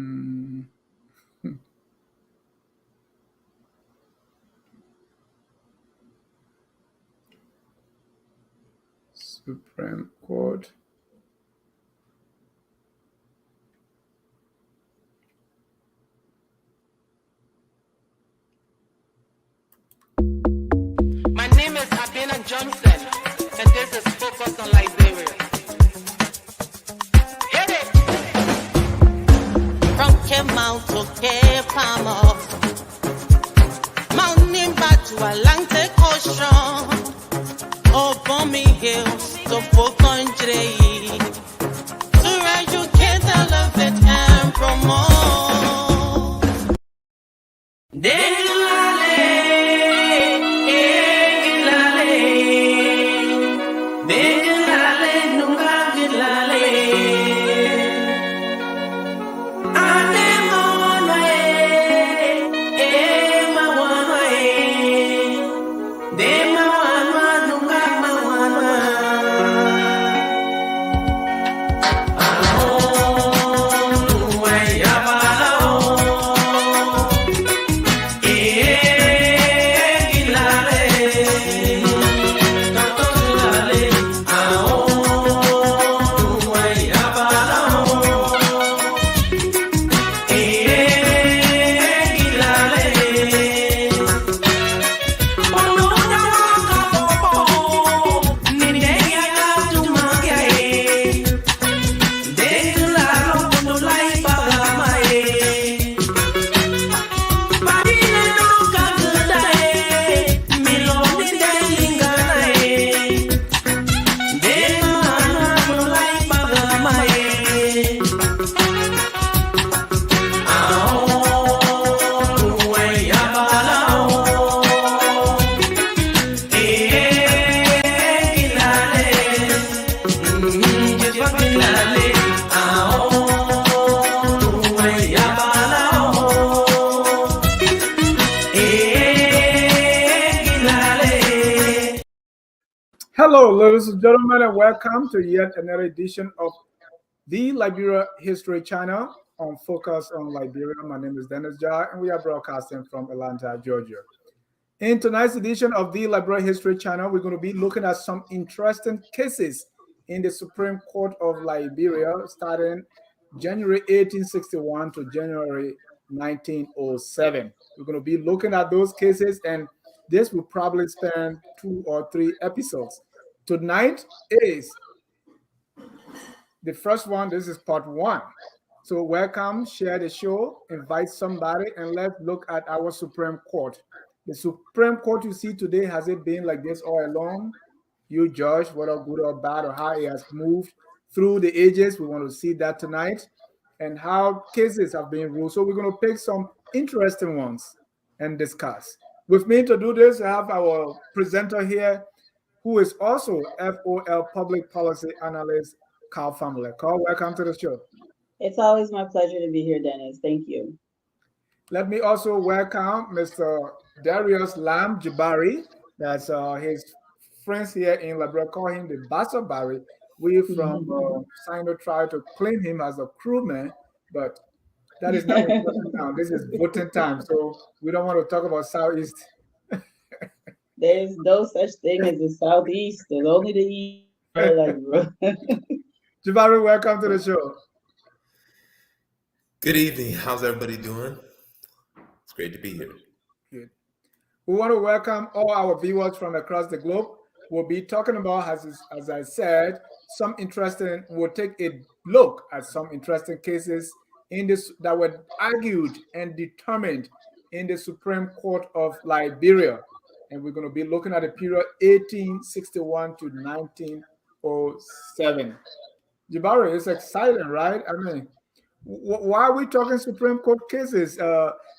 Mm. Supreme Court. My name is Abina Johnson, and this is Focus on Liberia. Hit it! From Cape Mount to Cape Palmer, mountain back to Atlantic Ocean, Obomi Hills to Pocondre, to educate, elevate, and promote. Hello, ladies and gentlemen, and welcome to yet another edition of the Liberia History Channel on Focus on Liberia. My name is Dennis Jai, and we are broadcasting from Atlanta, Georgia. In tonight's edition of the Liberia History Channel, we're going to be looking at some interesting cases in the Supreme Court of Liberia, starting January 1861 to January 1907. We're going to be looking at those cases, and this will probably spend 2 or 3 episodes. Tonight is the first one. This is part 1. So welcome, share the show, invite somebody, and let's look at our Supreme Court. The Supreme Court you see today, has it been like this all along? You judge whether good or bad, or how it has moved through the ages. We want to see that tonight, and how cases have been ruled. So we're going to pick some interesting ones and discuss. With me to do this, I have our presenter here, who is also FOL Public Policy Analyst, Carl Fahnbulleh. Carl, welcome to the show. It's always my pleasure to be here, Dennis. Thank you. Let me also welcome Mr. Darius Lam Jabari. That's his friends here in Liberia call him the Bassa Barry. We from Sino try to claim him as a crewman, but that is not important now. This is voting time, so we don't want to talk about Southeast. There's no such thing as the Southeast. There's only the East. Jabari, welcome to the show. Good evening. How's everybody doing? It's great to be here. Good. We want to welcome all our viewers from across the globe. We'll be talking about, as I said, we'll take a look at some interesting cases in this that were argued and determined in the Supreme Court of Liberia. And we're going to be looking at the period 1861 to 1907. Jabari, it's exciting, right? I mean, why are we talking Supreme Court cases?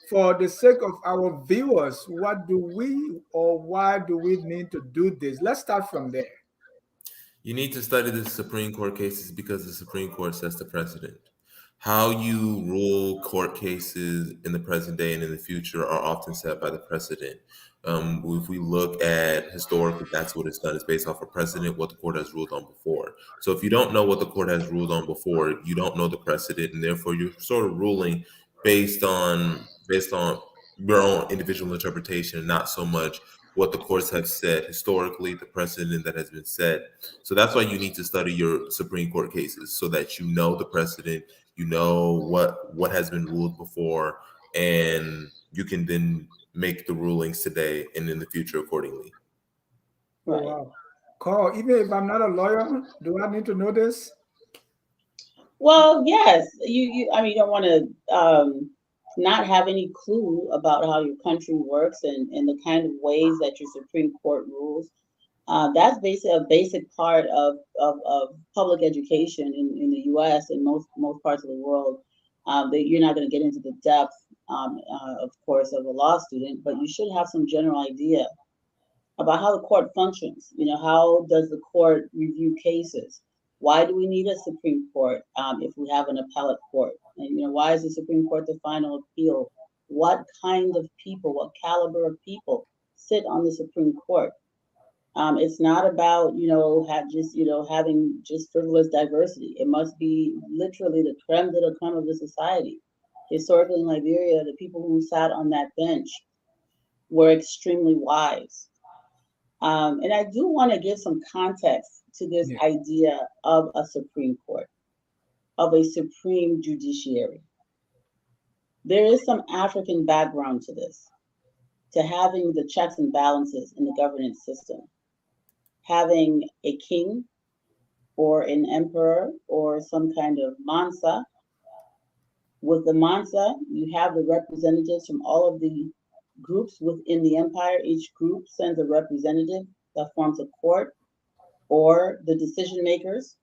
For the sake of our viewers, why do we need to do this? Let's start from there. You need to study the Supreme Court cases because the Supreme Court sets the precedent. How you rule court cases in the present day and in the future are often set by the precedent. If we look at historically, that's what it's done. It's based off a precedent, what the court has ruled on before. So if you don't know what the court has ruled on before, you don't know the precedent, and therefore you're sort of ruling based on your own individual interpretation, not so much what the courts have said historically, the precedent that has been set. So that's why you need to study your Supreme Court cases so that you know the precedent, you know what has been ruled before, and you can then make the rulings today and in the future accordingly. Oh, Right. wow. Call, even if I'm not a lawyer, do I need to know this? Well, yes, I mean, you don't want to not have any clue about how your country works and the kind of ways that your Supreme Court rules. That's basically a basic part of public education in the U.S. and most parts of the world. That you're not going to get into the depth, of course, of a law student, but you should have some general idea about how the court functions. You know, how does the court review cases? Why do we need a Supreme Court if we have an appellate court? And you know, why is the Supreme Court the final appeal? What kind of people, what caliber of people sit on the Supreme Court? It's not about having just frivolous diversity. It must be literally the creme de la creme of the society. Historically in Liberia, the people who sat on that bench were extremely wise. And I do want to give some context to this Yeah. idea of a Supreme Court, of a supreme judiciary. There is some African background to this, to having the checks and balances in the governance system, having a king or an emperor or some kind of mansa. With the mansa, you have the representatives from all of the groups within the empire. Each group sends a representative that forms a court, or the decision makers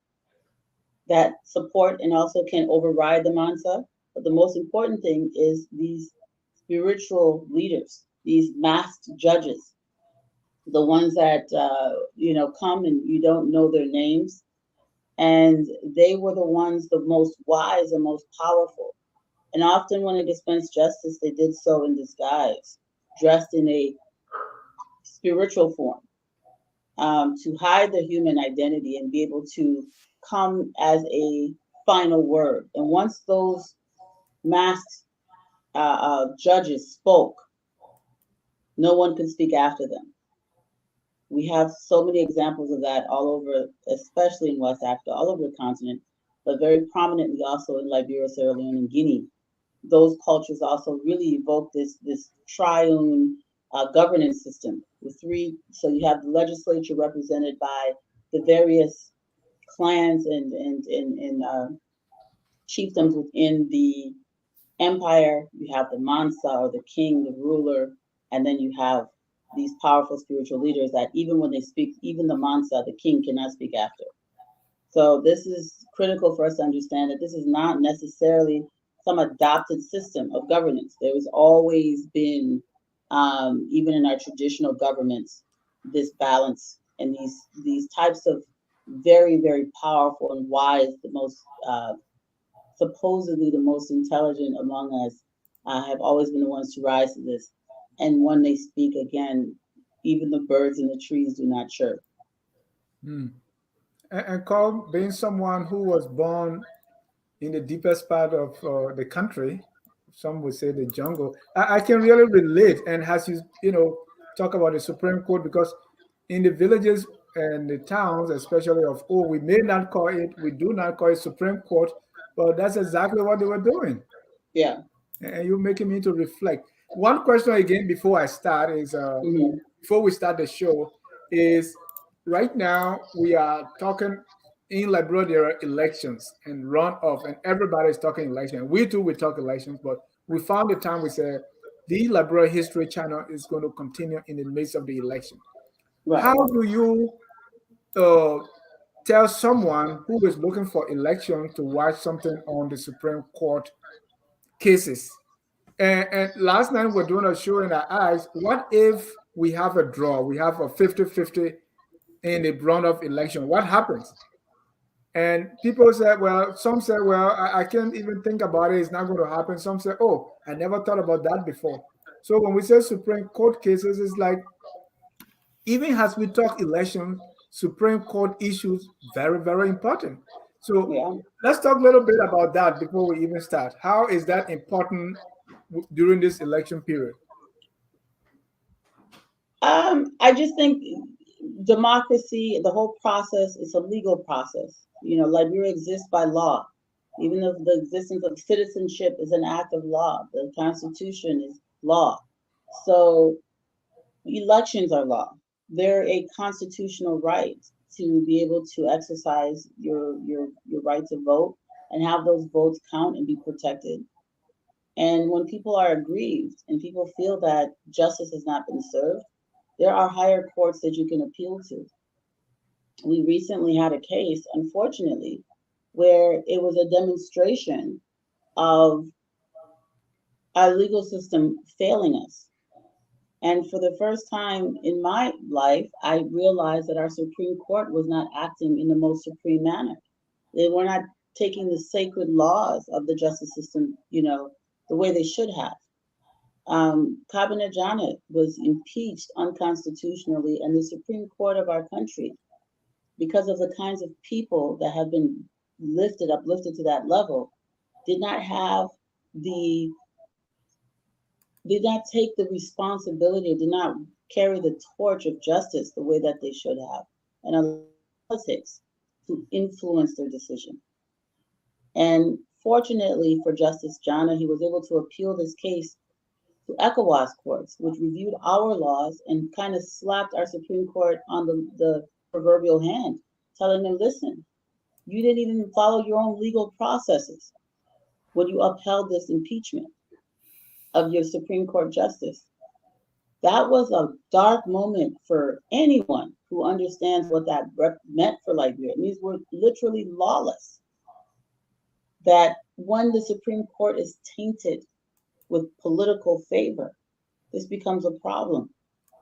that support and also can override the mansa. But the most important thing is these spiritual leaders, these masked judges, the ones that come and you don't know their names, and they were the ones the most wise and most powerful. And often when they dispensed justice, they did so in disguise, dressed in a spiritual form, to hide their human identity and be able to come as a final word. And once those masked judges spoke, no one could speak after them. We have so many examples of that all over, especially in West Africa, all over the continent, but very prominently also in Liberia, Sierra Leone, and Guinea. Those cultures also really evoke this triune governance system with three. So you have the legislature represented by the various clans and chiefdoms within the empire. You have the mansa, or the king, the ruler, and then you have these powerful spiritual leaders that even when they speak, even the mansa, the king, cannot speak after. So this is critical for us to understand that this is not necessarily some adopted system of governance. There has always been, even in our traditional governments, this balance and these types of very, very powerful and wise, the most supposedly the most intelligent among us, have always been the ones to rise to this. And when they speak again, even the birds and the trees do not chirp. Hmm. And Carl, being someone who was born in the deepest part of the country, some would say the jungle, I can really relate. And as talk about the Supreme Court, because in the villages and the towns, especially we may not call it, we do not call it Supreme Court, but that's exactly what they were doing. Yeah. And you're making me to reflect. One question again before I start is, before we start the show, is right now we are talking in Liberia, there are elections and runoff, and everybody's talking election. We too, we talk elections, but we found the time we said the Liberia History Channel is going to continue in the midst of the election. Right. How do you tell someone who is looking for election to watch something on the Supreme Court cases? And last night we're doing a show in our eyes. What if we have a draw? We have a 50-50 in the runoff election. What happens? And people said, well, some said, well, I can't even think about it. It's not going to happen. Some said, oh, I never thought about that before. So when we say Supreme Court cases, it's like even as we talk elections, Supreme Court issues very, very important. So Yeah. let's talk a little bit about that before we even start. How is that important during this election period? I just think democracy, the whole process, is a legal process. Liberia exists by law. Even though the existence of citizenship is an act of law, the Constitution is law. So elections are law. They're a constitutional right to be able to exercise your right to vote and have those votes count and be protected. And when people are aggrieved and people feel that justice has not been served, there are higher courts that you can appeal to. We recently had a case, unfortunately, where it was a demonstration of our legal system failing us. And for the first time in my life, I realized that our Supreme Court was not acting in the most supreme manner. They were not taking the sacred laws of the justice system, the way they should have. Cabinet Janet was impeached unconstitutionally, and the Supreme Court of our country, because of the kinds of people that have been uplifted to that level, did not have the did not take the responsibility, did not carry the torch of justice the way that they should have, and allowed politics to influence their decision. And fortunately for Justice Jana, he was able to appeal this case to ECOWAS courts, which reviewed our laws and kind of slapped our Supreme Court on the proverbial hand, telling them, listen, you didn't even follow your own legal processes when you upheld this impeachment of your Supreme Court justice. That was a dark moment for anyone who understands what that meant for Liberia. It means we're literally lawless. That when the Supreme Court is tainted with political favor, this becomes a problem.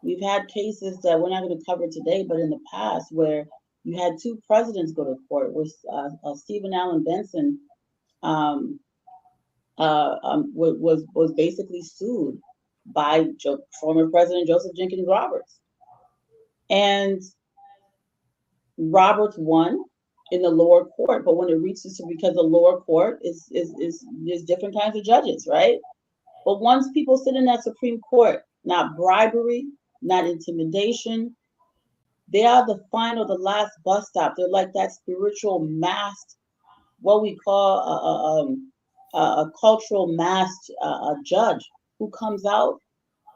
We've had cases that we're not going to cover today, but in the past where you had two presidents go to court, where Stephen Allen Benson was basically sued by former President Joseph Jenkins Roberts, and Roberts won in the lower court. But when it reaches because the lower court is there's different kinds of judges, right? But once people sit in that Supreme Court, not bribery, not intimidation, they are the last bus stop. They're like that spiritual masked, what we call a cultural masked judge who comes out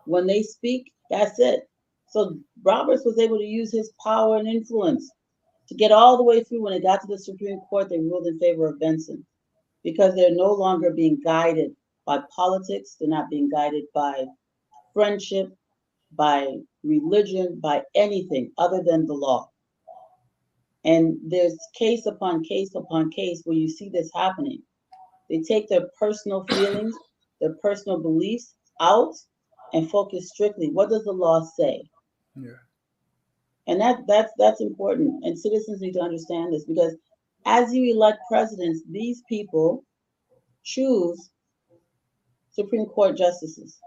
when they speak. That's it. So Roberts was able to use his power and influence to get all the way through. When it got to the Supreme Court, they ruled in favor of Benson because they're no longer being guided by politics. They're not being guided by friendship, by religion, by anything other than the law. And there's case upon case upon case where you see this happening. They take their personal feelings, their personal beliefs out and focus strictly. What does the law say? Yeah. And that's important. And citizens need to understand this because as you elect presidents, these people choose Supreme Court justices.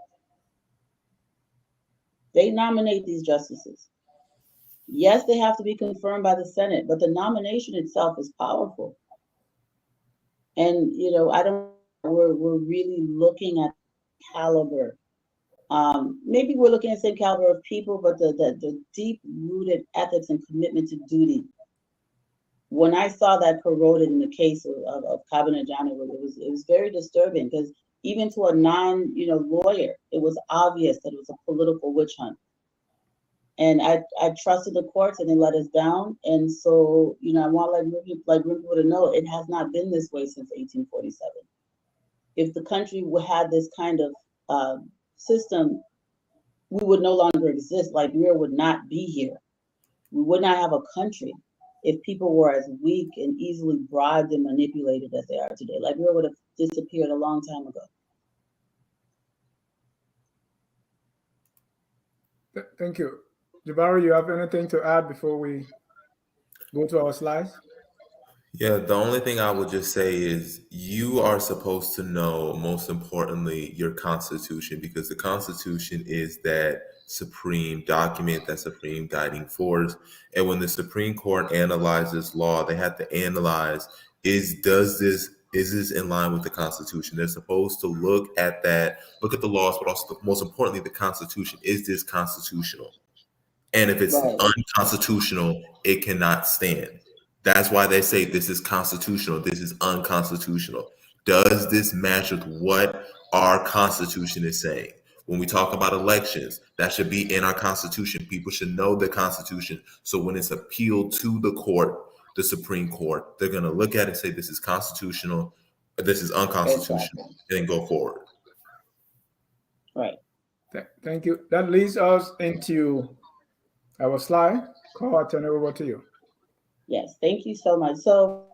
They nominate these justices. Yes, they have to be confirmed by the Senate, but the nomination itself is powerful. And we're really looking at caliber. Maybe we're looking at the same caliber of people, but the deep-rooted ethics and commitment to duty. When I saw that corroded in the case of Cabinet Jana, it was very disturbing because even to a lawyer, it was obvious that it was a political witch hunt. And I trusted the courts and they let us down. And so, I want people to know it has not been this way since 1847. If the country had this kind of system, we would no longer exist. Liberia would not be here. We would not have a country if people were as weak and easily bribed and manipulated as they are today. Liberia would have disappeared a long time ago. Thank you. Jabari, you have anything to add before we go to our slides? Yeah, the only thing I would just say is you are supposed to know, most importantly, your Constitution, because the Constitution is that supreme document, that supreme guiding force. And when the Supreme Court analyzes law, they have to analyze is this in line with the Constitution? They're supposed to look at that, look at the laws, but also most importantly, the Constitution. Is this constitutional? And if it's Right. unconstitutional, it cannot stand. That's why they say this is constitutional, this is unconstitutional. Does this match with what our Constitution is saying? When we talk about elections, that should be in our Constitution. People should know the Constitution. So when it's appealed to the court, the Supreme Court, they're going to look at it and say this is constitutional, this is unconstitutional, Exactly. and then go forward. Right. Thank you. That leads us into our slide. Carl, I'll turn it over to you. Yes. Thank you so much. So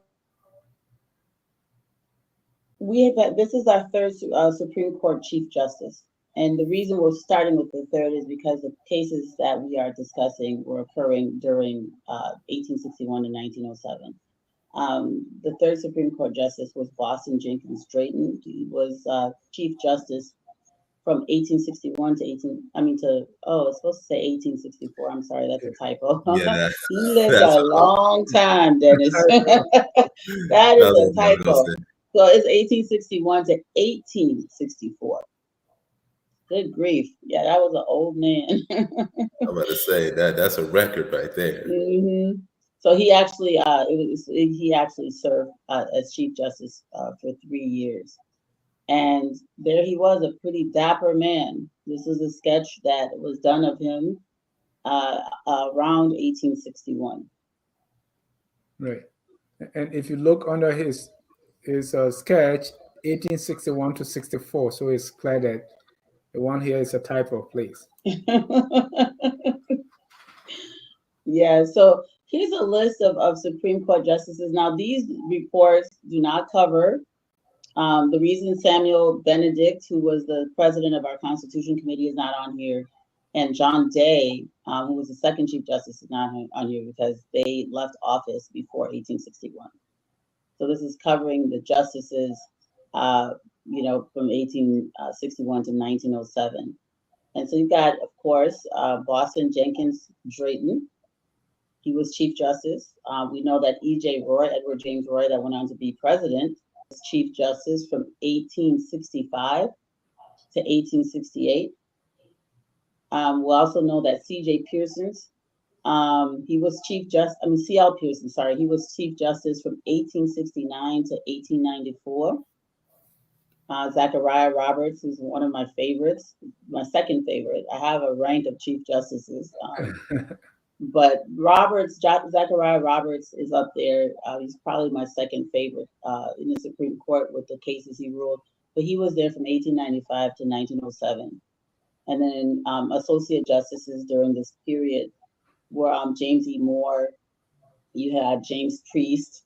this is our third Supreme Court Chief Justice. And the reason we're starting with the third is because the cases that we are discussing were occurring during 1861 to 1907. The third Supreme Court Justice was Boston Jenkins Drayton. He was Chief Justice from 1861 to it's supposed to say 1864. I'm sorry, that's a typo. Yeah, He lived that's a long time, Dennis. That is a typo. So it's 1861 to 1864. Good grief. Yeah, that was an old man. I'm about to say that's a record right there. Mm-hmm. So he actually served as Chief Justice for 3 years. And there he was, a pretty dapper man. This is a sketch that was done of him around 1861. Right. And if you look under his sketch, 1861 to 64, so it's clear that the one here is a typo, please. Yeah, so here's a list of Supreme Court justices. Now, these reports do not cover the reason Samuel Benedict, who was the president of our Constitution Committee, is not on here, and John Day, who was the second Chief Justice, is not on here because they left office before 1861. So this is covering the justices, from 1861 to 1907. And so you've got, of course, Boston Jenkins Drayton. He was Chief Justice. We know that E.J. Roy, Edward James Roy, that went on to be president, was Chief Justice from 1865 to 1868. We also know that C.J. Pearson's, he was C.L. Pearson, sorry, he was Chief Justice from 1869 to 1894. Zachariah Roberts is one of my favorites, my second favorite. I have a rank of Chief Justices. But Zachariah Roberts is up there. He's probably my second favorite in the Supreme Court with the cases he ruled. But he was there from 1895 to 1907. And then associate justices during this period were James E. Moore. You had James Priest,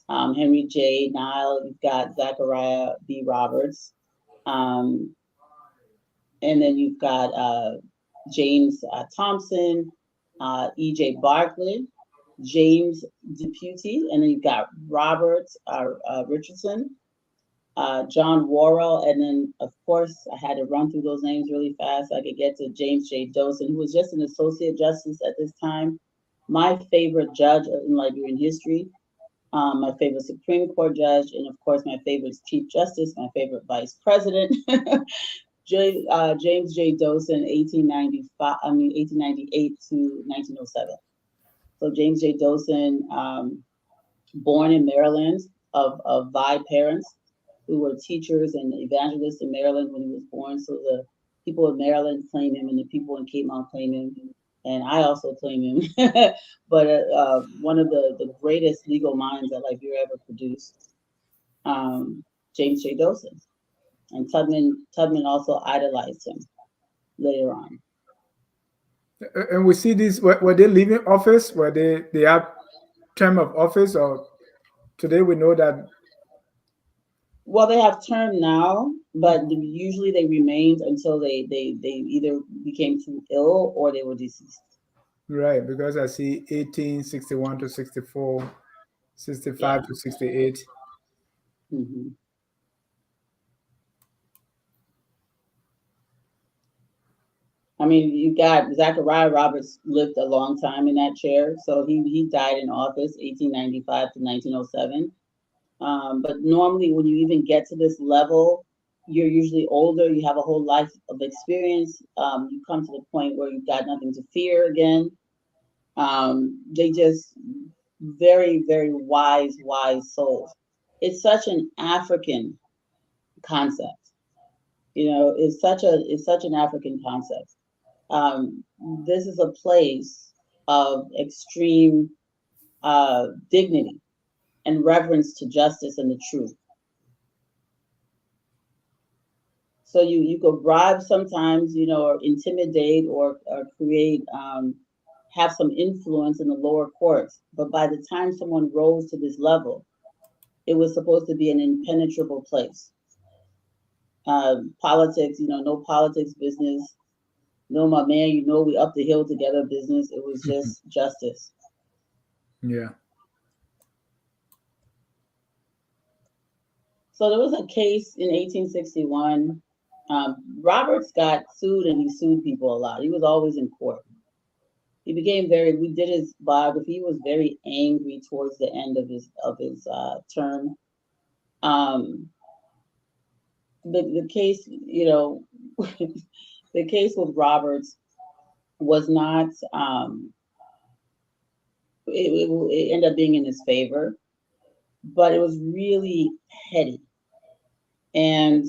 Henry J. Nile. You've got Zachariah B. Roberts. And then you've got James Thompson, E.J. Barclay, James Deputy, and then you've got Robert Richardson, John Worrell, and then, of course, I had to run through those names really fast so I could get to James J. Dosen, who was just an associate justice at this time. My favorite judge in Liberian history, my favorite Supreme Court judge, and, of course, my favorite Chief Justice, my favorite Vice President, James J. Dosen, 1898 to 1907. So James J. Dosen, born in Maryland of Vi parents who were teachers and evangelists in Maryland when he was born. So the people in Maryland claim him and the people in Cape Mount claim him. And I also claim him. But one of the greatest legal minds that Liberia ever produced, James J. Dosen. And Tubman also idolized him later on. And we see these, were they leaving office? Were they have term of office? Or today we know that? Well, they have term now, but usually they remained until they either became too ill or they were deceased. Right, because I see 1861 to 64. 65 to 68. Mm-hmm. I mean, you got Zachariah Roberts lived a long time in that chair, so he died in office 1895 to 1907. But normally, when you even get to this level, you're usually older. You have a whole life of experience. You come to the point where you've got nothing to fear again. They just very, very wise souls. It's such an African concept. It's such an African concept. This is a place of extreme dignity and reverence to justice and the truth. So you could bribe sometimes, or intimidate or create, have some influence in the lower courts. But by the time someone rose to this level, it was supposed to be an impenetrable place. Politics, no politics business. No, my man, we up the hill together business. It was just justice. Yeah. So there was a case in 1861. Roberts got sued, and he sued people a lot. He was always in court. He became we did his biography. He was very angry towards the end of his term. The case, the case with Roberts was not, it ended up being in his favor, but it was really petty. And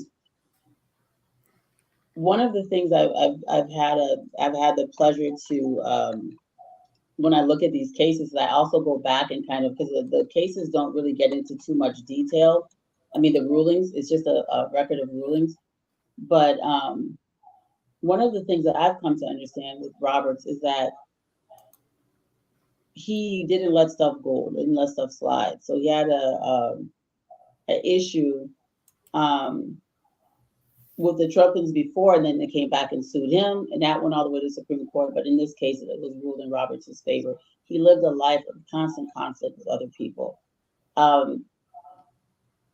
one of the things I've had the pleasure to, when I look at these cases, I also go back and kind of, because the cases don't really get into too much detail. I mean, the rulings, it's just a record of rulings. But one of the things that I've come to understand with Roberts is that he didn't let stuff go, didn't let stuff slide. So he had an issue with the Trumpins before, and then they came back and sued him, and that went all the way to the Supreme Court. But in this case, it was ruled in Roberts' favor. He lived a life of constant conflict with other people.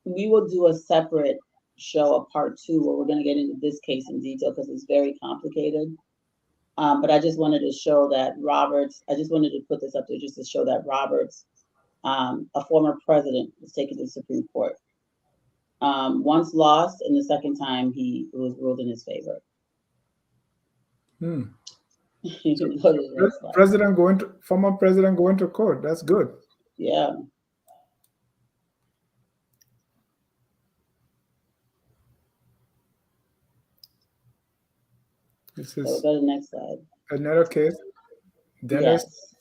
We will do a separate show, a part 2, where we're going to get into this case in detail because it's very complicated. But I just wanted to show that Roberts, I just wanted to put this up there just to show that Roberts, a former president, was taken to the Supreme Court. Once lost, and the second time he was ruled in his favor. Former president going to court. That's good. Yeah. This is So go to the next slide. Another case. Dennis. Yes.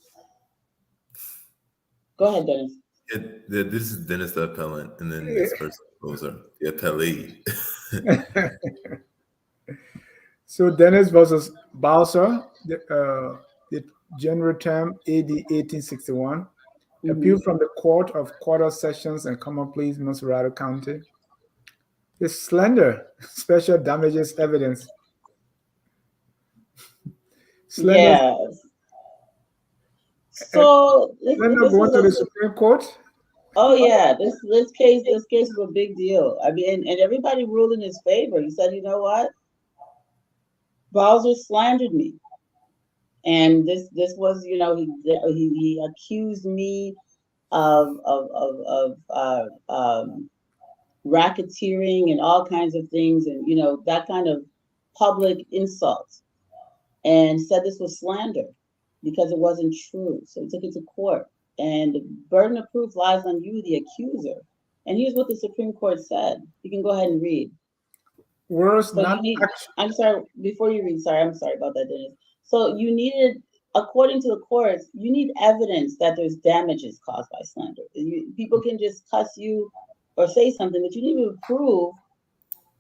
Go ahead, Dennis. This is Dennis the appellant, and then this person goes the appellee. So Dennis versus Bowser, the general term AD 1861, appeal from the Court of Quarter Sessions and Common Pleas, Monserrate County. It's Slander, special damages evidence. Slander. Yes. So Slander going to the Supreme Court. Oh yeah, this case is a big deal. I mean, and everybody ruled in his favor. He said, you know what, Bowser slandered me, and this was, he accused me of racketeering and all kinds of things, and that kind of public insult, and said this was slander because it wasn't true. So he took it to court. And the burden of proof lies on you, the accuser. And here's what the Supreme Court said. You can go ahead and read. I'm sorry, before you read, I'm sorry about that, Dennis. So you needed, according to the courts, you need evidence that there's damages caused by slander. People can just cuss you or say something, but you need to prove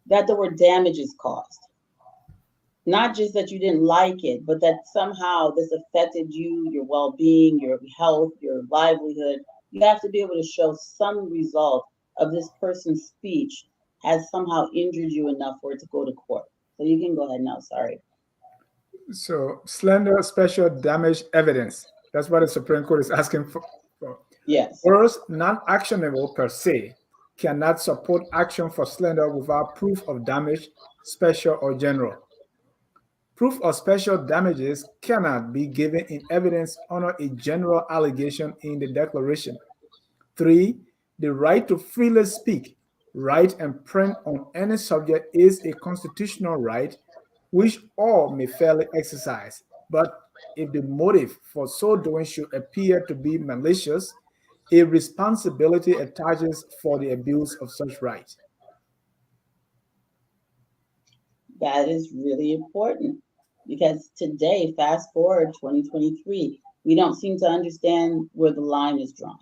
that there were damages caused. Not just that you didn't like it, but that somehow this affected you, your well-being, your health, your livelihood. You have to be able to show some result of this person's speech has somehow injured you enough for it to go to court. So you can go ahead now, sorry. So slander, special damage evidence. That's what the Supreme Court is asking for. Yes. Words not actionable per se cannot support action for slander without proof of damage, special or general. Proof of special damages cannot be given in evidence under a general allegation in the declaration. 3. The right to freely speak, write, and print on any subject is a constitutional right which all may fairly exercise. But if the motive for so doing should appear to be malicious, a responsibility attaches for the abuse of such right. That is really important because today, fast forward 2023, we don't seem to understand where the line is drawn.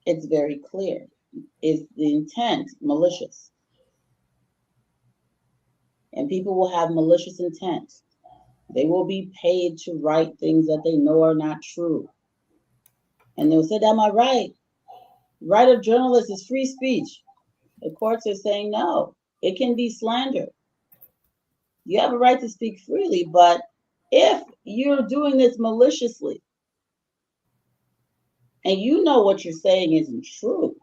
It's very clear. Is the intent malicious? And people will have malicious intent. They will be paid to write things that they know are not true. And they'll say, "That my right. Right of journalists is free speech." The courts are saying no, it can be slander. You have a right to speak freely, but if you're doing this maliciously and you know what you're saying isn't true,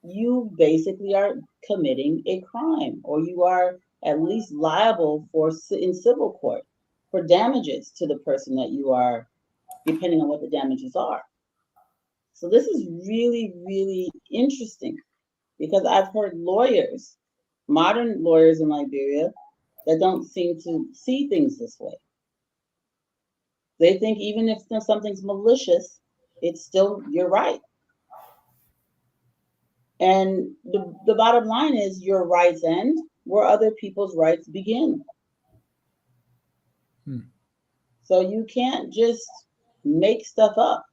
you basically are committing a crime, or you are at least liable for in civil court for damages to the person that you are, depending on what the damages are. So this is really, really interesting because I've heard lawyers, modern lawyers in Liberia, that don't seem to see things this way. They think even if something's malicious, it's still your right. And the bottom line is your rights end where other people's rights begin. So you can't just make stuff up.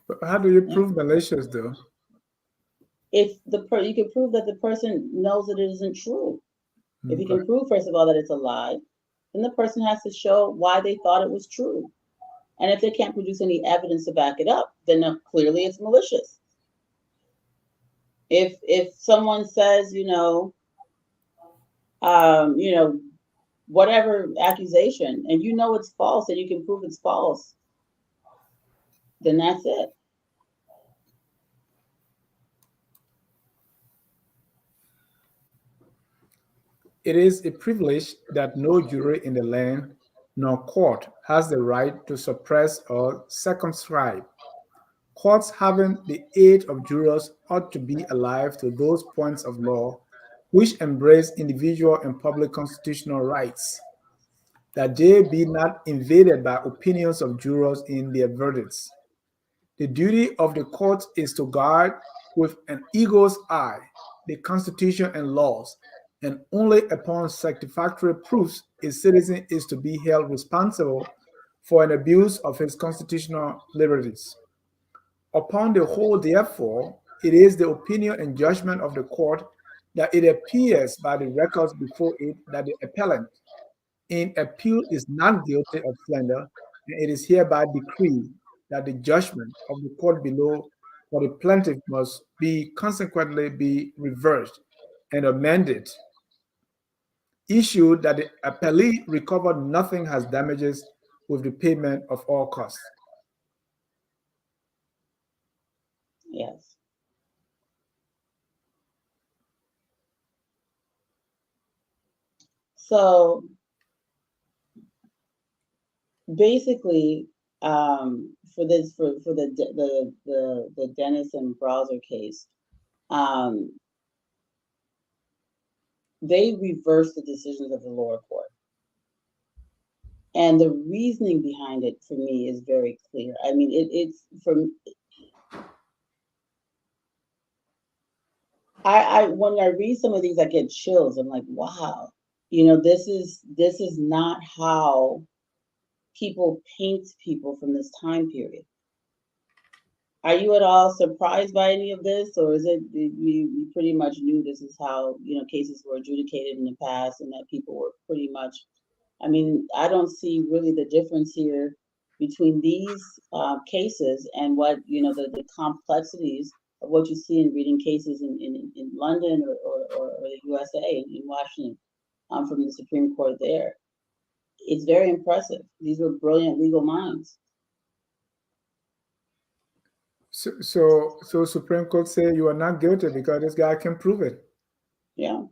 But how do you prove malicious, though? If you can prove that the person knows that it isn't true. If you can prove, first of all, that it's a lie, then the person has to show why they thought it was true. And if they can't produce any evidence to back it up, then clearly it's malicious. If someone says, whatever accusation, and you know it's false and you can prove it's false, then that's it. It is a privilege that no jury in the land nor court has the right to suppress or circumscribe. Courts having the aid of jurors ought to be alive to those points of law which embrace individual and public constitutional rights, that they be not invaded by opinions of jurors in their verdicts. The duty of the court is to guard with an eagle's eye the Constitution and laws, and only upon satisfactory proofs a citizen is to be held responsible for an abuse of his constitutional liberties. Upon the whole, therefore, it is the opinion and judgment of the court that it appears by the records before it that the appellant in appeal is not guilty of slander, and it is hereby decreed that the judgment of the court below for the plaintiff must be consequently be reversed and amended. Issued that the appellee recovered nothing as damages with the payment of all costs. Yes. So basically, for the Dennis and Browser case, they reversed the decisions of the lower court. And the reasoning behind it for me is very clear. I mean, it's from when I read some of these, I get chills. I'm like, wow, this is not how people paint people from this time period. Are you at all surprised by any of this, or is it you pretty much knew this is how cases were adjudicated in the past, and that people were pretty much? I mean, I don't see really the difference here between these cases and what the complexities of what you see in reading cases in London or the USA in Washington from the Supreme Court there. It's very impressive. These were brilliant legal minds. So Supreme Court say you are not guilty because this guy can prove it. Yeah.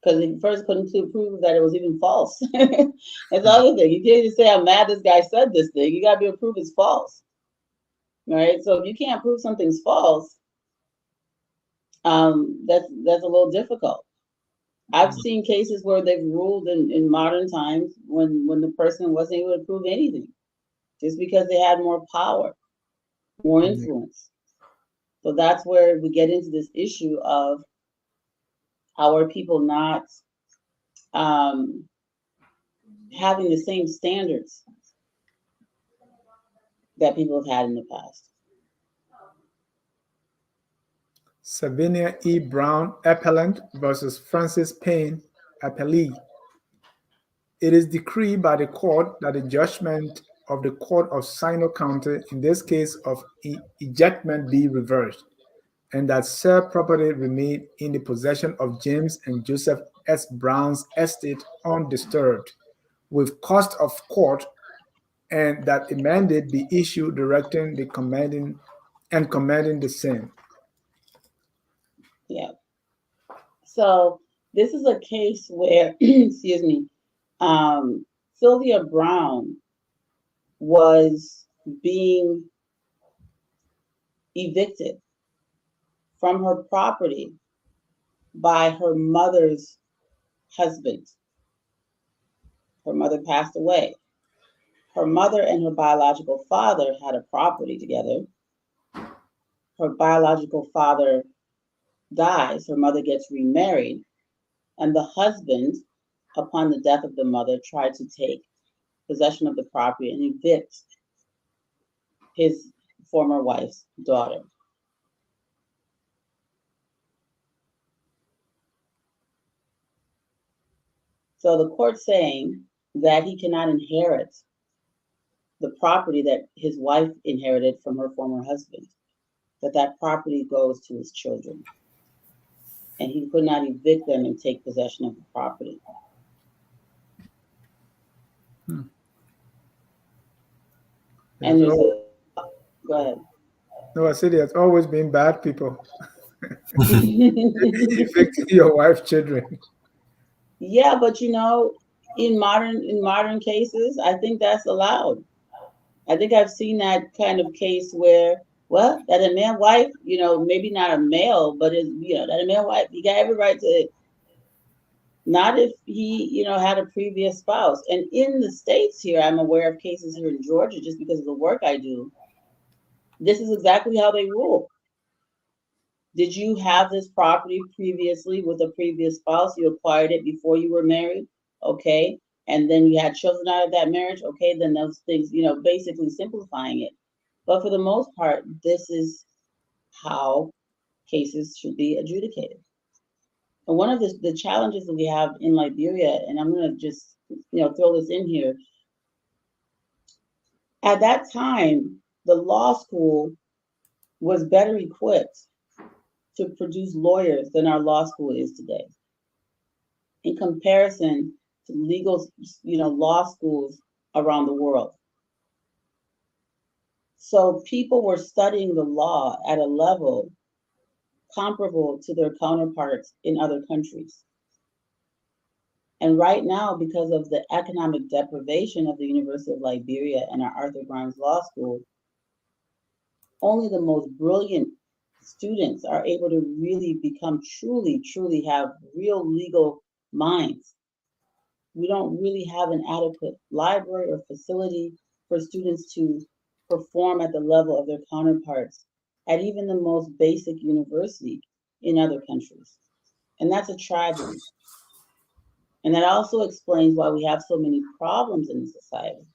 Because he first couldn't prove that it was even false. That's the other thing. You can't just say, I'm mad this guy said this thing. You got to be able to prove it's false. Right? So if you can't prove something's false, that's a little difficult. I've seen cases where they've ruled in modern times when the person wasn't able to prove anything, just because they had more power, more influence. So that's where we get into this issue of how are people not having the same standards that people have had in the past. Savinia E. Brown, appellant versus Francis Payne, appellee. It is decreed by the court that the judgment of the Court of Sino County in this case of ejectment be reversed, and that said property remain in the possession of James and Joseph S. Brown's estate undisturbed, with cost of court, and that a mandate be issued directing the commanding the same. Yeah. So this is a case where, excuse me, Sylvia Brown was being evicted from her property by her mother's husband. Her mother passed away. Her mother and her biological father had a property together. Her biological father dies, her mother gets remarried, and the husband, upon the death of the mother, tried to take possession of the property and evict his former wife's daughter. So the court's saying that he cannot inherit the property that his wife inherited from her former husband, that property goes to his children. And he could not evict them and take possession of the property. And there's go ahead. No, I said there's always been bad people. Evicting your wife's children. Yeah, but you know, in modern cases, I think that's allowed. I think I've seen that kind of case where, well, that a male wife, you know, maybe not a male, but that a male wife, he got every right to, not if he, had a previous spouse. And in the States here, I'm aware of cases here in Georgia, just because of the work I do. This is exactly how they rule. Did you have this property previously with a previous spouse? You acquired it before you were married? Okay. And then you had children out of that marriage? Okay, then those things, basically simplifying it. But for the most part, this is how cases should be adjudicated. And one of the challenges that we have in Liberia, and I'm going to just, throw this in here. At that time, the law school was better equipped to produce lawyers than our law school is today. In comparison to legal, law schools around the world. So people were studying the law at a level comparable to their counterparts in other countries. And right now, because of the economic deprivation of the University of Liberia and our Arthur Grimes Law School, only the most brilliant students are able to really become truly have real legal minds. We don't really have an adequate library or facility for students to perform at the level of their counterparts at even the most basic university in other countries. And that's a tragedy. And that also explains why we have so many problems in society.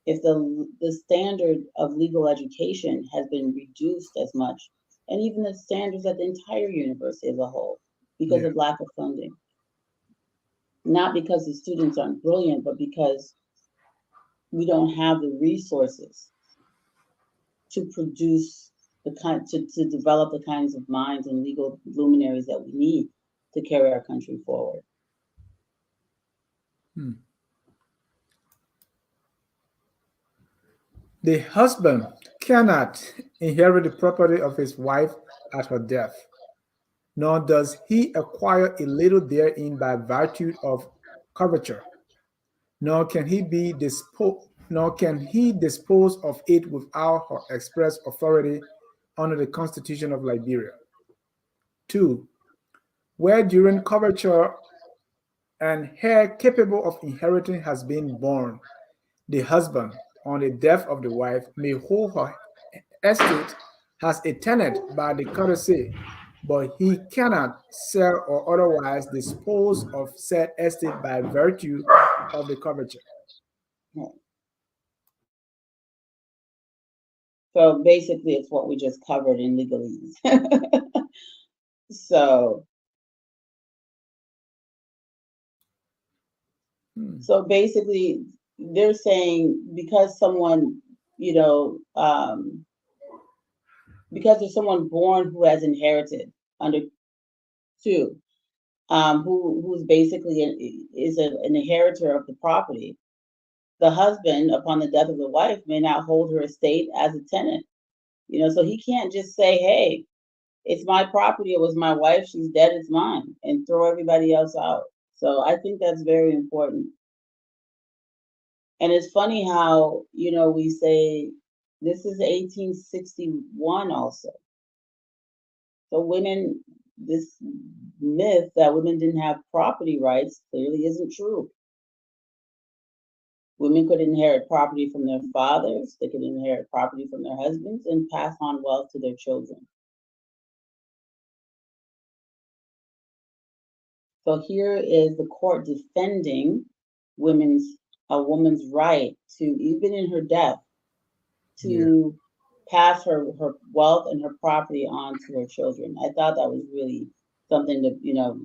If the standard of legal education has been reduced as much, and even the standards at the entire university as a whole, because of lack of funding. Not because the students aren't brilliant, but because we don't have the resources to produce to develop the kinds of minds and legal luminaries that we need to carry our country forward. The husband cannot inherit the property of his wife at her death, nor does he acquire a little therein by virtue of coverture, nor can he be disposed nor can he dispose of it without her express authority under the Constitution of Liberia. 2. Where during coverture an heir capable of inheriting has been born, the husband, on the death of the wife, may hold her estate as a tenant by the courtesy, but he cannot sell or otherwise dispose of said estate by virtue of the coverture. So basically, it's what we just covered in legalese. So, so basically, they're saying because someone, you know, because there's someone born who has inherited under 2, who's basically an inheritor of the property. The husband, upon the death of the wife, may not hold her estate as a tenant. You know, so he can't just say, "Hey, it's my property. It was my wife. She's dead. It's mine," and throw everybody else out. So I think that's very important. And it's funny how, you know, we say this is 1861 also. So women, this myth that women didn't have property rights clearly isn't true. Women could inherit property from their fathers, they could inherit property from their husbands, and pass on wealth to their children. So here is the court defending a woman's right to, even in her death, to pass her wealth and her property on to her children. I thought that was really something to, you know,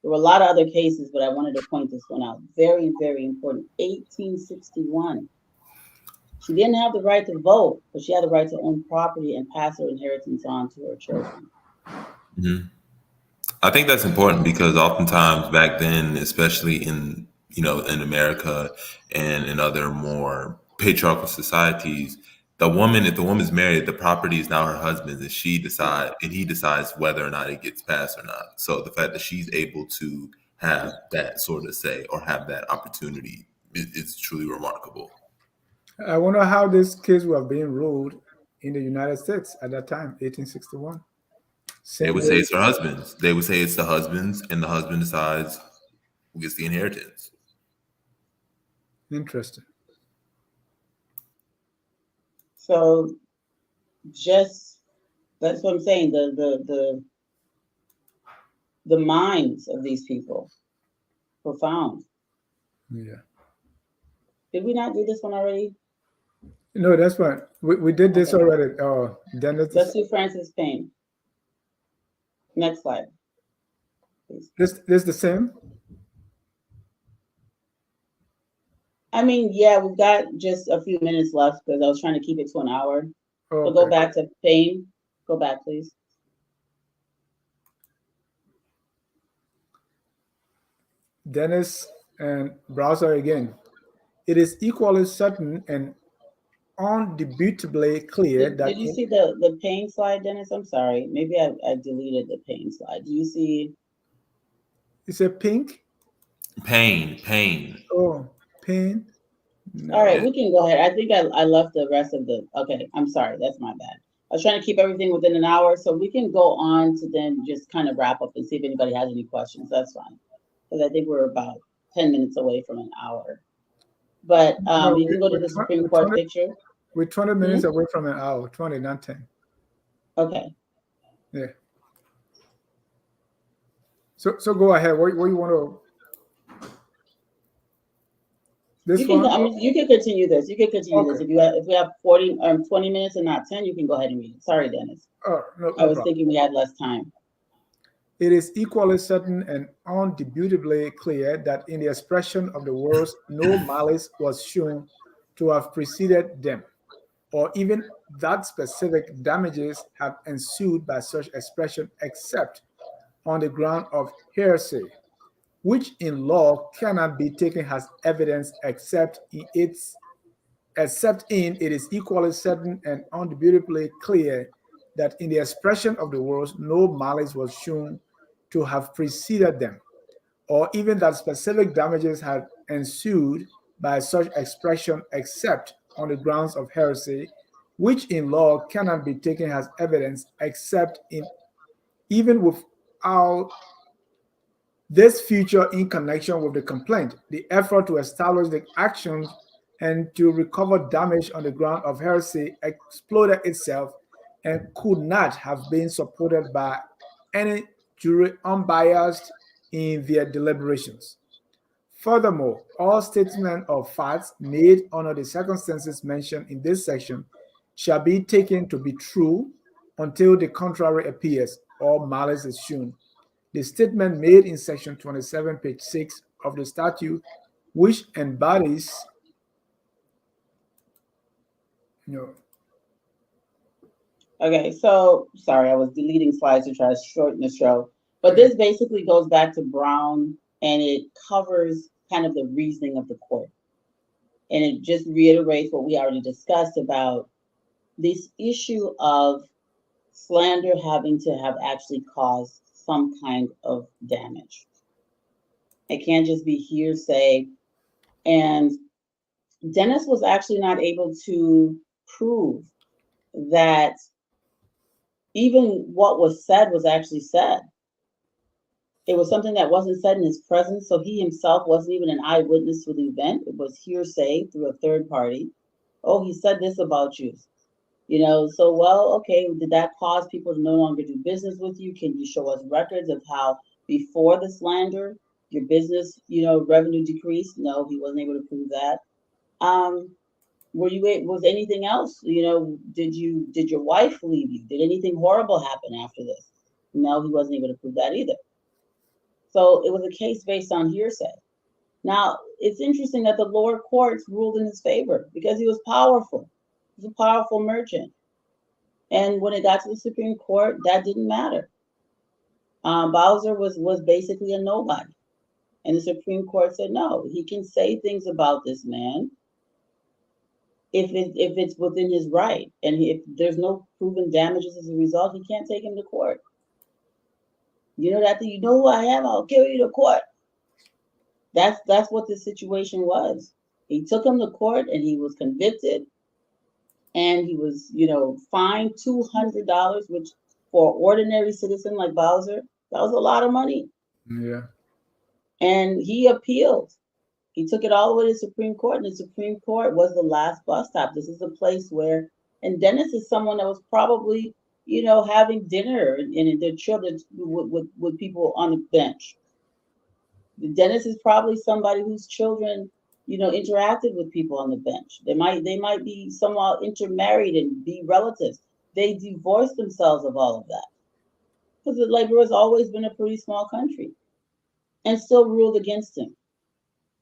there were a lot of other cases, but I wanted to point this one out. Very, very important. 1861. She didn't have the right to vote, but she had the right to own property and pass her inheritance on to her children. Mm-hmm. I think that's important because oftentimes back then, especially in in America and in other more patriarchal societies, if the woman's married, the property is now her husband's, and he decides whether or not it gets passed or not. So the fact that she's able to have that sort of say or have that opportunity is truly remarkable. I wonder how this case was being ruled in the United States at that time, 1861. They Same would say way. it's her husband's. They would say it's the husband's, and the husband decides who gets the inheritance. Interesting. So just that's what I'm saying. The minds of these people, profound. Yeah. Did we not do this one already? No, that's fine. We did this Okay. already. Then Let's do Francis Payne. Next slide, please. this the same. I mean, yeah, we've got just a few minutes left because I was trying to keep it to an hour. Oh, So go back to Payne. Go back, please. Dennis and browser again. It is equally certain and undebatably clear that Did you see the Payne slide, Dennis? I'm sorry. Maybe I deleted the Payne slide. Do you see? it's a pink. Pain. Oh, pain. No. All right, we can go ahead. I think I left the rest of the. Okay, I'm sorry. That's my bad. I was trying to keep everything within an hour, so we can go on to then just kind of wrap up and see if anybody has any questions. That's fine, because I think we're about 10 minutes away from an hour. But No, you can go to the Supreme Court picture. We're 20 minutes away from an hour. 20, not 10. Okay. Yeah. So go ahead. What you want to? This one. I mean, you can continue this. You can continue this Okay. if we have 20 minutes and not 10. You can go ahead and read it. Sorry, Dennis. Oh, no I was problem. thinking we had less time. It is equally certain and undebatably clear that in the expression of the words, no malice was shown to have preceded them, or even that specific damages have ensued by such expression except on the ground of hearsay, which in law cannot be taken as evidence except in its except in it is equally certain and undebatably clear that in the expression of the words no malice was shown to have preceded them, or even that specific damages had ensued by such expression except on the grounds of heresy, which in law cannot be taken as evidence except in even without this feature in connection with the complaint, the effort to establish the actions and to recover damage on the ground of heresy exploded itself and could not have been supported by any jury unbiased in their deliberations. Furthermore, all statements of facts made under the circumstances mentioned in this section shall be taken to be true until the contrary appears or malice is shown. The statement made in section 27, page 6 of the statute, which embodies, no. Okay, so sorry, I was deleting slides to try to shorten the show. But this basically goes back to Brown and it covers kind of the reasoning of the court. And it just reiterates what we already discussed about this issue of slander having to have actually caused some kind of damage. It can't just be hearsay. And Dennis was actually not able to prove that even what was said was actually said. It was something that wasn't said in his presence, so he himself wasn't even an eyewitness to the event. It was hearsay through a third party. Oh, he said this about you. You know, so, well, okay, did that cause people to no longer do business with you? Can you show us records of how before the slander, your business, you know, revenue decreased? No, he wasn't able to prove that. Was anything else? You know, did your wife leave you? Did anything horrible happen after this? No, he wasn't able to prove that either. So it was a case based on hearsay. Now, it's interesting that the lower courts ruled in his favor because he was powerful. He was a powerful merchant. And when it got to the Supreme Court, that didn't matter. Bowser was basically a nobody. And the Supreme Court said, no, he can say things about this man if it's within his right. And if there's no proven damages as a result, he can't take him to court. You know that you know who I am, I'll carry you to court. That's what the situation was. He took him to court and he was convicted and he was, you know, fined $200, which for an ordinary citizen like Bowser, that was a lot of money. Yeah. And he appealed. He took it all the way to the Supreme Court, and the Supreme Court was the last bus stop. This is a place where, and Dennis is someone that was probably, you know, having dinner and their children with people on the bench. Dennis is probably somebody whose children, you know, interacted with people on the bench. They might be somewhat intermarried and be relatives. They divorced themselves of all of that. Because Liberia has always been a pretty small country and still ruled against him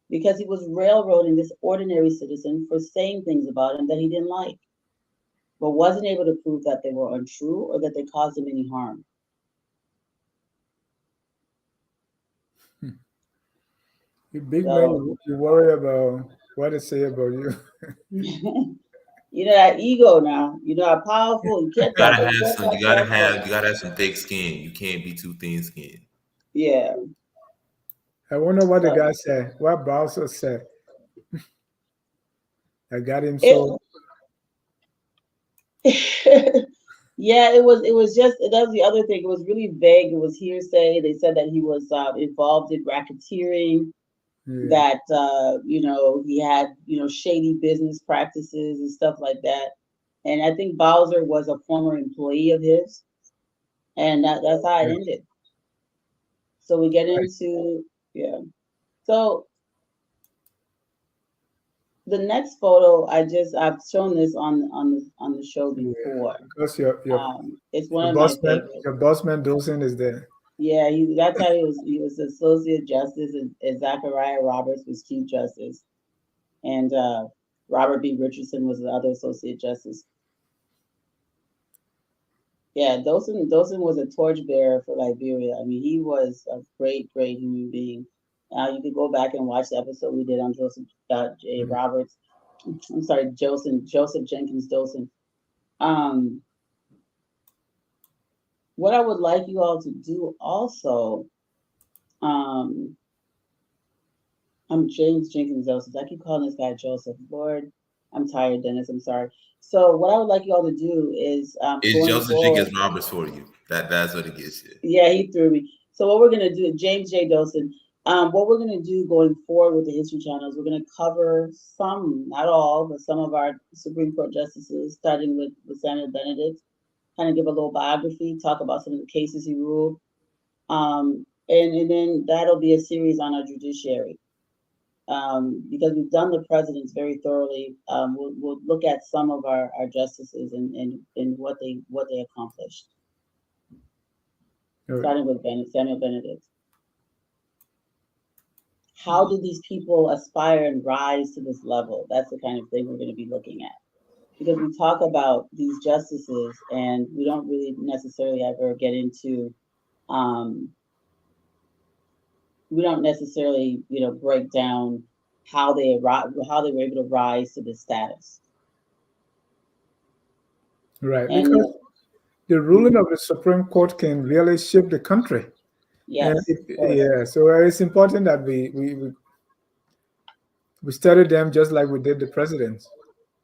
because he was railroading this ordinary citizen for saying things about him that he didn't like, but wasn't able to prove that they were untrue or that they caused him any harm. You big man, you worry about what they say about you. You know that ego now. You know how powerful you can't talk. You gotta have some thick skin. You can't be too thin skinned. Yeah. I wonder what the guy said. What Bowser said. I got him so. Yeah, it was just that was the other thing. It was really vague. It was hearsay. They said that he was involved in racketeering. Yeah. That you know, he had, you know, shady business practices and stuff like that. And I think Bowser was a former employee of his, and that's how it ended. So we get into So the next photo, I've shown this on the show before. Because it's one of my favorites. Your bossman Dawson is there. Yeah, that's how he was Associate Justice, and Zachariah Roberts was Chief Justice, and Robert B. Richardson was the other Associate Justice. Yeah, Dawson was a torchbearer for Liberia. I mean, he was a great human being. You could go back and watch the episode we did on Joseph J. Roberts. I'm sorry, Joseph Jenkins Dosen. What I would like you all to do also, I'm James Jenkins Joseph. I keep calling this guy Joseph. Lord, I'm tired, Dennis. I'm sorry. So what I would like you all to do is It's going Joseph forward. Jenkins Roberts for you. That's what it gets you. Yeah, he threw me. So what we're gonna do, James J. Dosen. What we're gonna do going forward with the History Channel is we're gonna cover some, not all, but some of our Supreme Court justices, starting with Samuel Benedict. Kind of give a little biography, talk about some of the cases he ruled, and then that'll be a series on our judiciary. Because we've done the presidents very thoroughly, we'll look at some of our justices and what they accomplished. Starting with Samuel Benedict. How did these people aspire and rise to this level? That's the kind of thing we're going to be looking at. Because we talk about these justices and we don't really necessarily ever get into, we don't necessarily, break down how they were able to rise to this status. Right, And because the ruling of the Supreme Court can really shape the country. yes, Yeah, so it's important that we study them just like we did the presidents.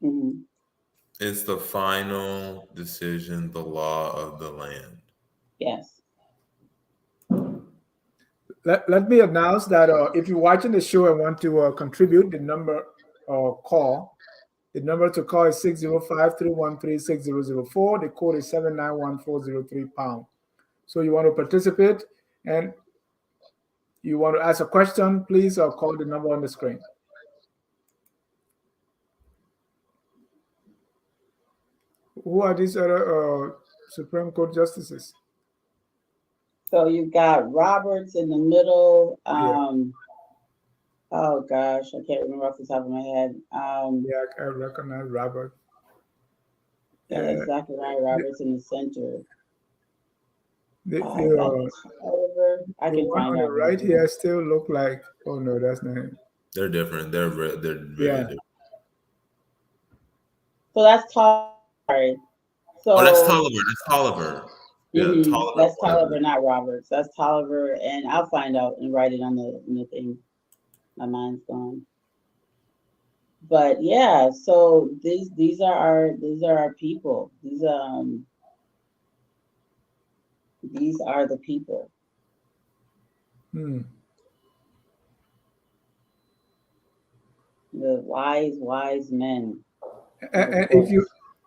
mm-hmm. It's the final decision, the law of the land. Yes. Let me announce that if you're watching the show and want to contribute, the number the number to call is 605-313-6004. The code is 791-403#. So you want to participate and you want to ask a question, please call the number on the screen. Who are these other Supreme Court justices? So you've got Roberts in the middle. Yeah. Oh gosh, I can't remember off the top of my head. Yeah, I recognize Robert. Yeah, that's Zachariah Roberts in the center. The I can one find on the out. right here still look like, oh no, that's not him. They're different. They're very different. So that's Sorry. So Oh, that's Tolliver. That's Tolliver. Yeah, Tolliver. That's Tolliver, not Roberts. That's Tolliver, and I'll find out and write it on the thing. My mind's gone. But yeah, so these are our people. These are the people. Hmm. The wise men. And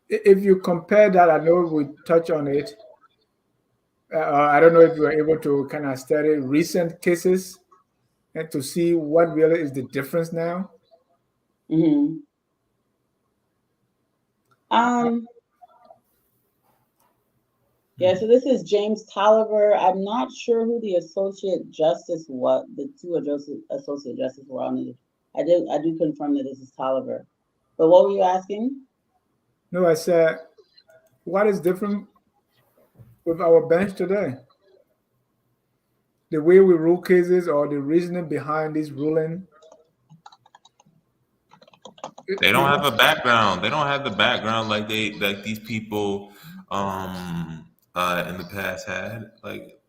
if you compare that, I know we touch on it. I don't know if you were able to kind of study recent cases and to see what really is the difference now. Mm-hmm. Yeah, so this is James Tolliver. I'm not sure who the associate justice was. The two associate justices were on it. I do confirm that this is Tolliver. But what were you asking? No, I said, what is different with our bench today? The way we rule cases or the reasoning behind this ruling? They don't have a background. They don't have the background like these people in the past had. Like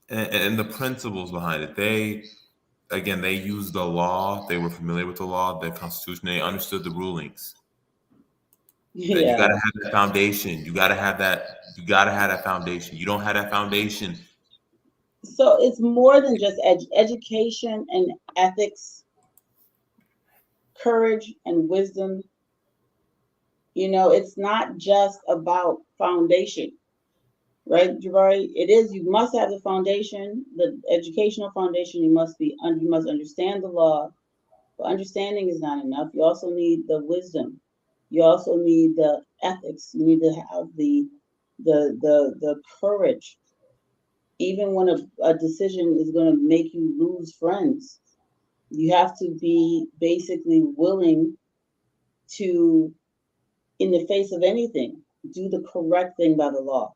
and the principles behind it. They used the law. They were familiar with the law, the Constitution. They understood the rulings. Yeah. You gotta have that foundation. You gotta have that foundation. You don't have that foundation. So it's more than just education and ethics, courage and wisdom. It's not just about foundation, right, Jabari? It is. You must have the foundation, the educational foundation. You must understand the law. But understanding is not enough. You also need the wisdom. You also need the ethics. You need to have the courage. Even when a decision is going to make you lose friends, you have to be basically willing to, in the face of anything, do the correct thing by the law.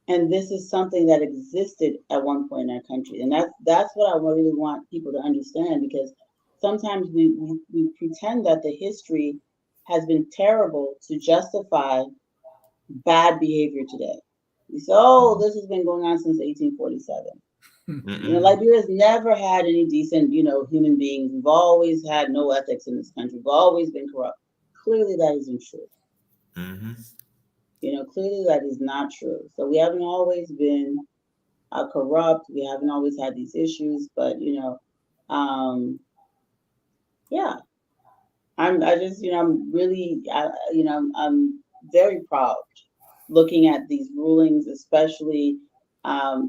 And this is something that existed at one point in our country. And that's what I really want people to understand, because sometimes we pretend that the history has been terrible to justify bad behavior today. We say, oh, this has been going on since 1847. Liberia's never had any decent, human beings. We've always had no ethics in this country. We've always been corrupt. Clearly, that isn't true. Clearly that is not true. So we haven't always been corrupt. We haven't always had these issues, but yeah. I'm really, I'm very proud looking at these rulings, especially.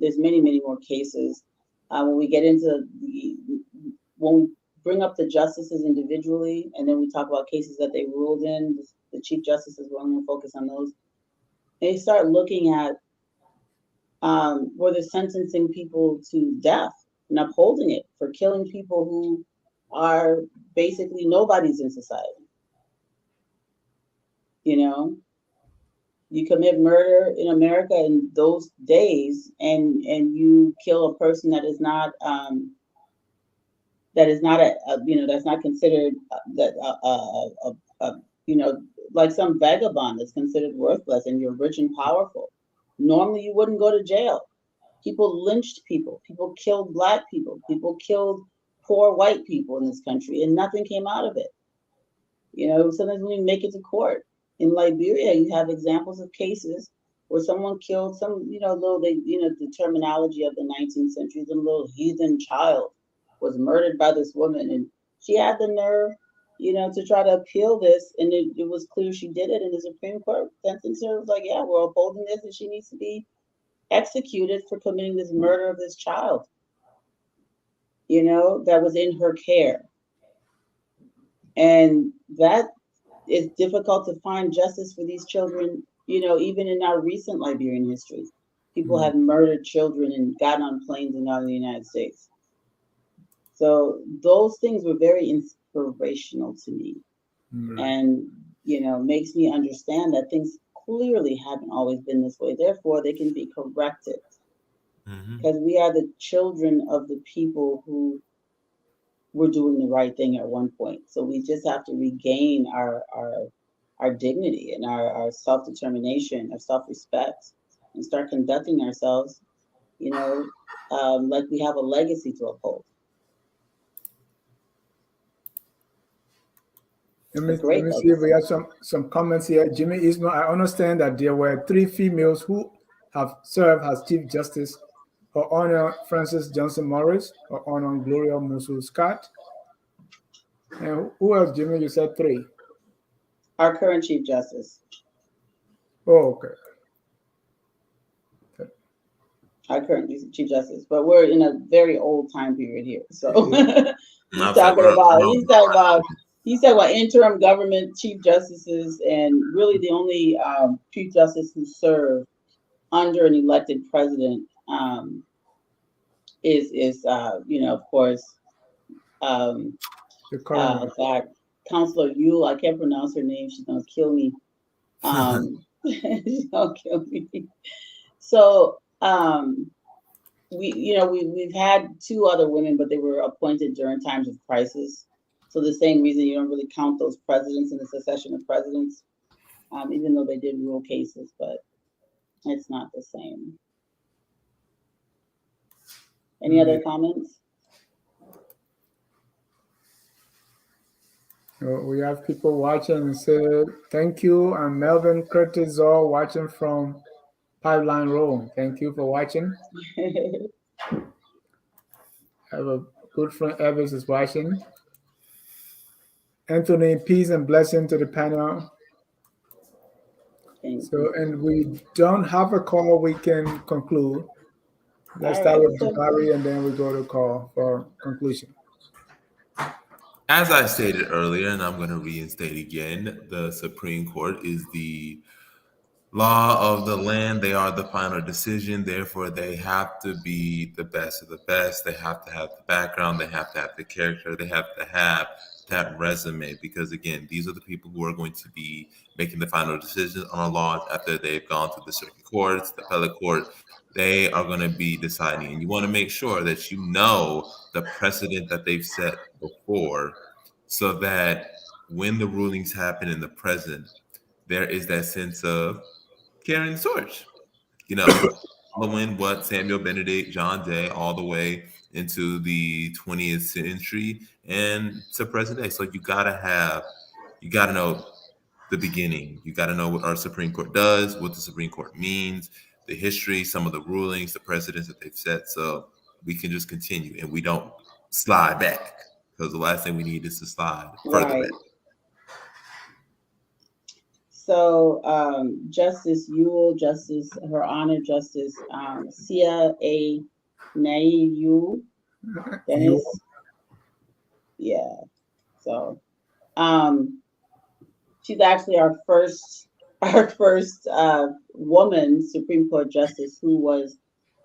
There's many more cases. When we get into when we bring up the justices individually, and then we talk about cases that they ruled in, the chief justices, we're going to focus on those. They start looking at where they're sentencing people to death and upholding it for killing people who are basically nobodies in society. You commit murder in America in those days, and you kill a person that is not that's not considered like some vagabond that's considered worthless, and you're rich and powerful. Normally, you wouldn't go to jail. People lynched people. People killed Black people. People killed poor white people in this country, and nothing came out of it. Sometimes when you make it to court. In Liberia, you have examples of cases where someone killed some, the terminology of the 19th century, some little heathen child was murdered by this woman, and she had the nerve, to try to appeal this, and it was clear she did it, and the Supreme Court sentenced her. It was like, yeah, we're upholding this, and she needs to be executed for committing this murder of this child, that was in her care. And that it's difficult to find justice for these children, even in our recent Liberian history. People have murdered children and gotten on planes and gone to the United States. So those things were very inspirational to me. And, makes me understand that things clearly haven't always been this way. Therefore, they can be corrected. Because we are the children of the people who were doing the right thing at one point. So we just have to regain our dignity and our self-determination, our self-respect, and start conducting ourselves, like we have a legacy to uphold. Let me see if we have some comments here. Jimmy Ismail, I understand that there were 3 females who have served as Chief Justice: Her Honor Frances Johnson Morris, Her Honor Gloria Musu Scott. And who else, Jimmy? You said 3. Our current Chief Justice. Oh, okay. Our current Chief Justice, but we're in a very old time period here. So he's talking about interim government chief justices, and really the only chief justice who served under an elected president is of course Counselor Yule. I can't pronounce her name. She's gonna kill me. She's gonna kill me. So we've had 2 other women, but they were appointed during times of crisis. So the same reason you don't really count those presidents in the succession of presidents, even though they did rule cases, but it's not the same. Any other comments? We have people watching and say thank you. I'm Melvin Curtis watching from Pipeline Road. Thank you for watching. I have a good friend Evans is watching. Anthony, peace and blessing to the panel. So, and we don't have a call, we can conclude. Let's start with Barry, and then we go to call for conclusion. As I stated earlier, and I'm going to reinstate again, the Supreme Court is the law of the land. They are the final decision. Therefore, they have to be the best of the best. They have to have the background. They have to have the character. They have to have that resume, because again, these are the people who are going to be making the final decisions on our laws after they've gone through the circuit courts, the appellate court. They are going to be deciding, and you want to make sure that you know the precedent that they've set before, so that when the rulings happen in the present, there is that sense of carrying the torch, you know, following what Samuel Benedict, John Day, all the way into the 20th century and to present day. So you gotta know the beginning. You gotta know what our Supreme Court does, what the Supreme Court means, the history, some of the rulings, the precedents that they've set. So we can just continue and we don't slide back, because the last thing we need is to slide further Right. back. So Justice Ewell, Her Honor Justice Sia A. Naive, Dennis. Yeah. So she's actually our first woman Supreme Court justice who was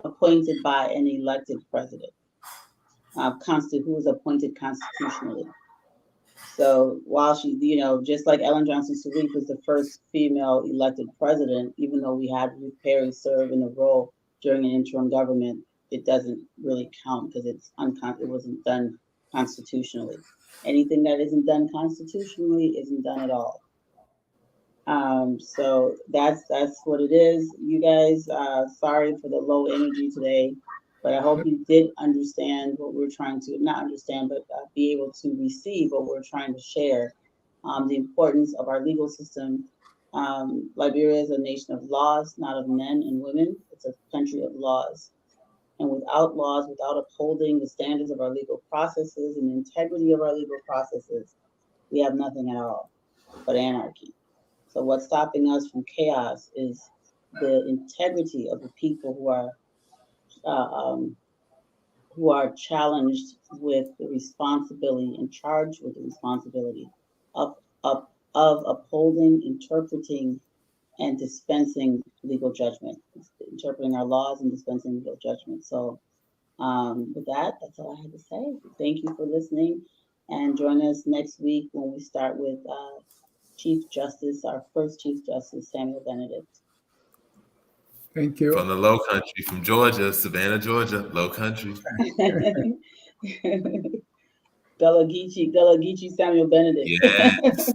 appointed by an elected president, who was appointed constitutionally. So while she, just like Ellen Johnson Sirleaf was the first female elected president, even though we had Ruth Perry serve in the role during an interim government, it doesn't really count because it wasn't done constitutionally. Anything that isn't done constitutionally isn't done at all. So that's what it is. You guys, sorry for the low energy today, but I hope you did understand what we're trying to, not understand, but be able to receive what we're trying to share. The importance of our legal system. Liberia is a nation of laws, not of men and women. It's a country of laws. And without laws, without upholding the standards of our legal processes and the integrity of our legal processes, we have nothing at all but anarchy. So what's stopping us from chaos is the integrity of the people who are challenged with the responsibility and charged with the responsibility of upholding, interpreting, and dispensing legal judgment, interpreting our laws and dispensing legal judgment. So with that, that's all I had to say. Thank you for listening, and join us next week when we start with Chief Justice, our first Chief Justice, Samuel Benedict. Thank you. From the Low Country, from Georgia, Savannah, Georgia, Low Country. Gullah Geechee, Samuel Benedict. Yes.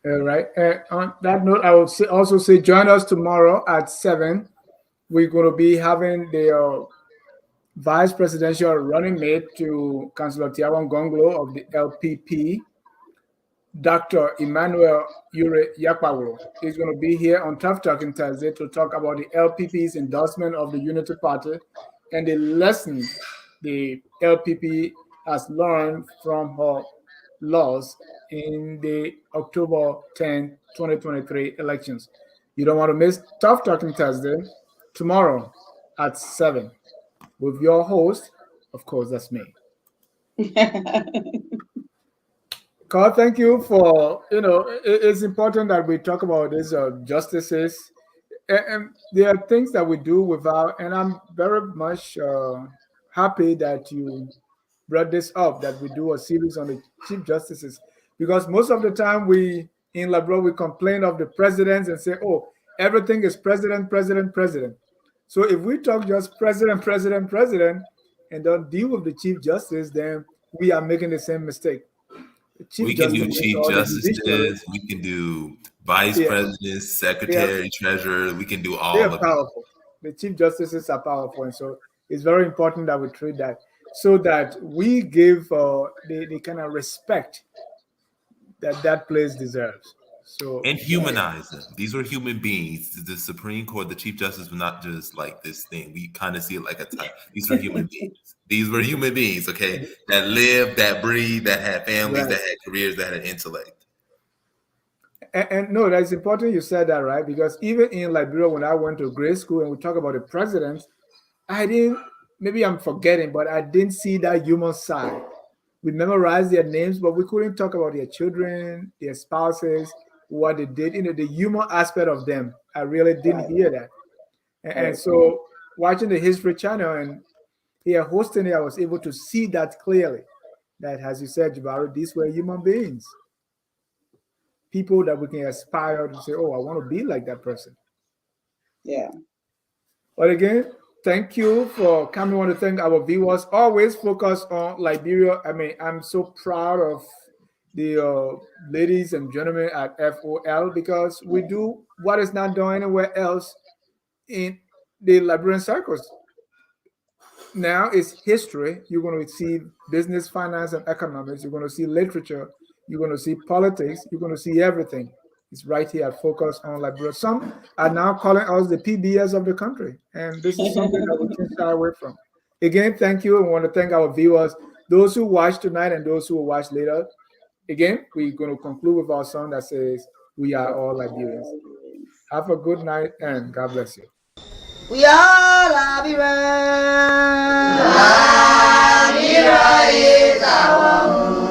All right. On that note, I will also say join us tomorrow at 7. We're going to be having the vice presidential running mate to Councillor Tiawan Gonglo of the LPP, Dr. Emmanuel Ure Yakpawuro. He's going to be here on Tough Talking Thursday to talk about the LPP's endorsement of the Unity Party and the lesson the LPP has learned from her loss in the October 10, 2023 elections. You don't want to miss Tough Talking Thursday tomorrow at 7 with your host, of course, that's me. Carl, thank you for, it's important that we talk about these justices. And there are things that we do without, and I'm very much happy that you brought this up, that we do a series on the chief justices, because most of the time in Liberia, we complain of the presidents and say, oh, everything is president, president, president. So if we talk just president, president, president, and don't deal with the chief justice, then we are making the same mistake. We can do chief justices, we can do vice presidents, secretary, treasurer, we can do all they of are it. powerful. The chief justices are powerful, and so it's very important that we treat that so that we give the kind of respect that place deserves. So and humanize them. These were human beings. The Supreme Court, the Chief Justice was not just like this thing. We kind of see it like a type. These were human beings. These were human beings, okay, that lived, that breathed, that had families, that had careers, that had intellect. And no, that's important you said that, right? Because even in Liberia, when I went to grade school and we talk about the presidents, maybe I'm forgetting, but I didn't see that human side. We memorized their names, but we couldn't talk about their children, their spouses, what they did, the human aspect of them. I really didn't hear that. And so watching the History Channel and here hosting it, I was able to see that clearly, that, as you said, Jabari, these were human beings. People that we can aspire to say, oh, I want to be like that person. Yeah. But again, thank you for coming. I want to thank our viewers. Always focus on Liberia. I mean, I'm so proud of the ladies and gentlemen at FOL because we do what is not done anywhere else in the Liberian circles. Now it's history. You're going to see business, finance, and economics. You're going to see literature. You're going to see politics. You're going to see everything. It's right here at Focus on Liberia. Some are now calling us the PBS of the country, and this is something that we can shy away from. Again, thank you. I want to thank our viewers, those who watch tonight and those who will watch later. Again, we're going to conclude with our song that says, "We are all Liberians." Have a good night and God bless you. We are Liberians. Liberia is our home.